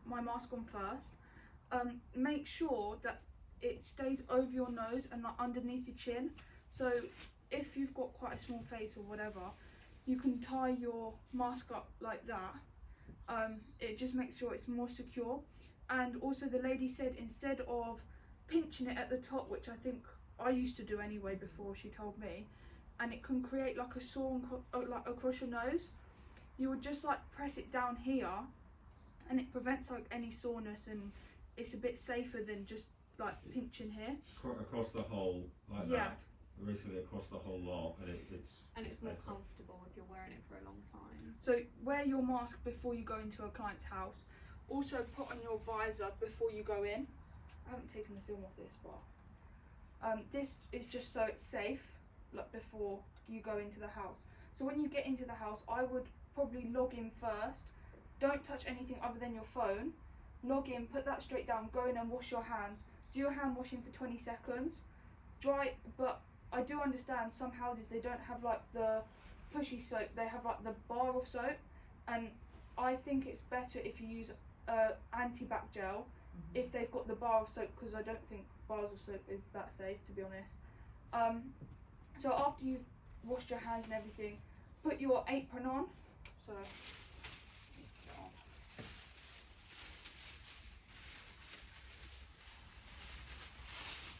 my mask on first, make sure that it stays over your nose and not underneath your chin. So if you've got quite a small face or whatever, you can tie your mask up like that. It just makes sure it's more secure. And also the lady said instead of pinching it at the top, which I think I used to do anyway before she told me, and it can create like a sore like across your nose, you would just like press it down here, and it prevents like any soreness, and it's a bit safer than just like pinching here. Across the whole, like yeah. that. Basically across the whole lot, and it's more comfortable if you're wearing it for a long time. So wear your mask before you go into a client's house. Also put on your visor before you go in. I haven't taken the film off this, but this is just so it's safe, like before you go into the house. So when you get into the house, I would probably log in first. Don't touch anything other than your phone. Log in, put that straight down, go in and wash your hands. Do your hand washing for 20 seconds. Dry, but I do understand some houses, they don't have like the pushy soap, they have like the bar of soap, and I think it's better if you use anti-bac gel if they've got the bar of soap, because I don't think bars of soap is that safe, to be honest. So after you've washed your hands and everything, put your apron on. So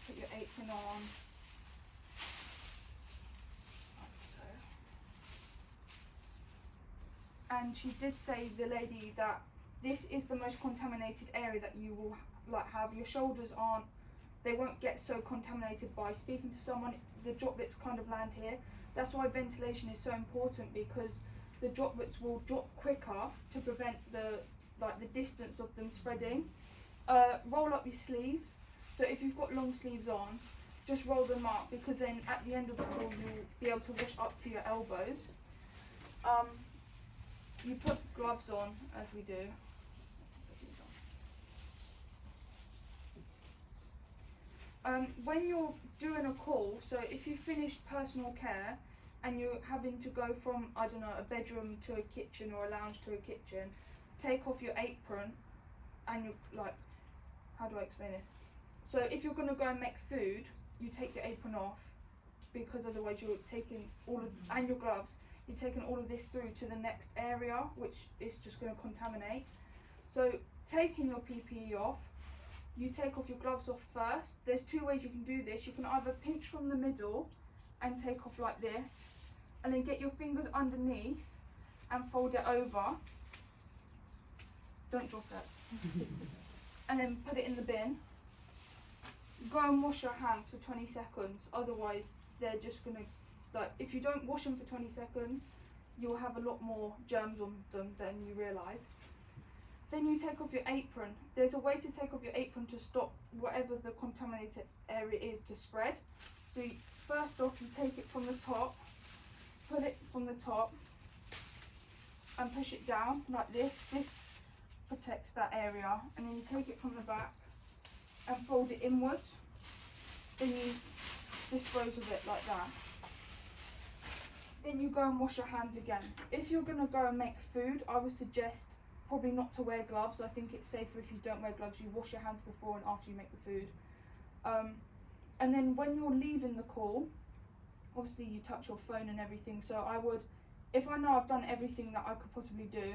put your apron on. And she did say, the lady, that this is the most contaminated area that you will like have. Your shoulders aren't, they won't get so contaminated by speaking to someone. The droplets kind of land here. That's why ventilation is so important, because the droplets will drop quicker to prevent the distance of them spreading. Roll up your sleeves. So if you've got long sleeves on, just roll them up, because then at the end of the call you'll be able to wash up to your elbows. You put gloves on, as we do. When you're doing a call, so if you finish personal care and you're having to go from, I don't know, a bedroom to a kitchen or a lounge to a kitchen, take off your apron and you like, how do I explain this? So if you're going to go and make food, you take your apron off, because otherwise you're taking all of, and your gloves, you're taking all of this through to the next area, which is just going to contaminate. So taking your PPE off, you take off your gloves off first. There's two ways you can do this. You can either pinch from the middle and take off like this, and then get your fingers underneath and fold it over. Don't drop it. And then put it in the bin. Go and wash your hands for 20 seconds, otherwise they're just going to, like, if you don't wash them for 20 seconds, you'll have a lot more germs on them than you realise. Then you take off your apron. There's a way to take off your apron to stop whatever the contaminated area is to spread. So first off, you take it from the top, put it from the top, and push it down like this. This protects that area. And then you take it from the back and fold it inwards. Then you dispose of it like that. Then you go and wash your hands again. If you're going to go and make food, I would suggest probably not to wear gloves. I think it's safer if you don't wear gloves. You wash your hands before and after you make the food. And then when you're leaving the call, obviously you touch your phone and everything. So I would, if I know I've done everything that I could possibly do,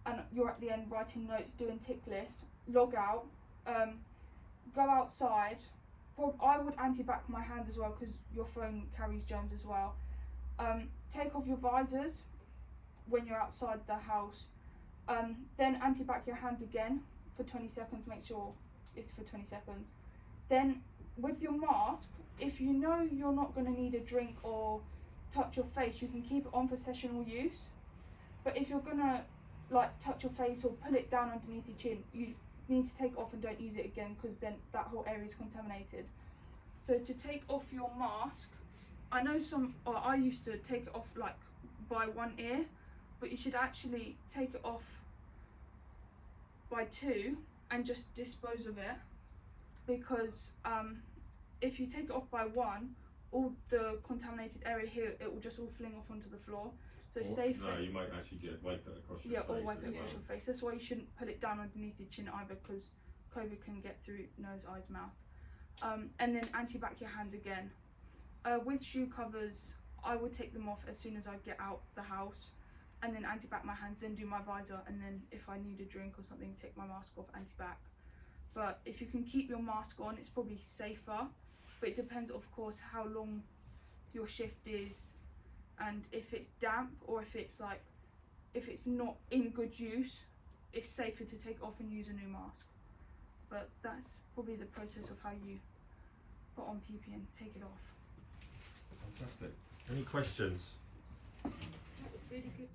and you're at the end writing notes, doing tick list, log out, go outside. I would anti-bac my hands as well, because your phone carries germs as well. Take off your visors when you're outside the house. Then anti-bac your hands again for 20 seconds, make sure it's for 20 seconds. Then with your mask, if you know you're not going to need a drink or touch your face, you can keep it on for sessional use. But if you're going to like touch your face or pull it down underneath your chin, you need to take it off and don't use it again, because then that whole area is contaminated. So to take off your mask, I know I used to take it off like by one ear, but you should actually take it off by two and just dispose of it, because if you take it off by one, all the contaminated area here, it will just all fling off onto the floor. So Or- safe. No, you might actually get wipe it across your Yeah, face. or wipe as it well. across your face. That's why you shouldn't put it down underneath your chin either, because COVID can get through nose, eyes, mouth. And then anti-bac your hands again. With shoe covers, I would take them off as soon as I get out the house, and then anti-bac my hands, then do my visor, and then if I need a drink or something, take my mask off, anti-bac. But if you can keep your mask on, it's probably safer. But it depends, of course, how long your shift is, and if it's damp or if it's not in good use, it's safer to take off and use a new mask. But that's probably the process of how you put on PPE and take it off. Fantastic. Any questions? That was really good.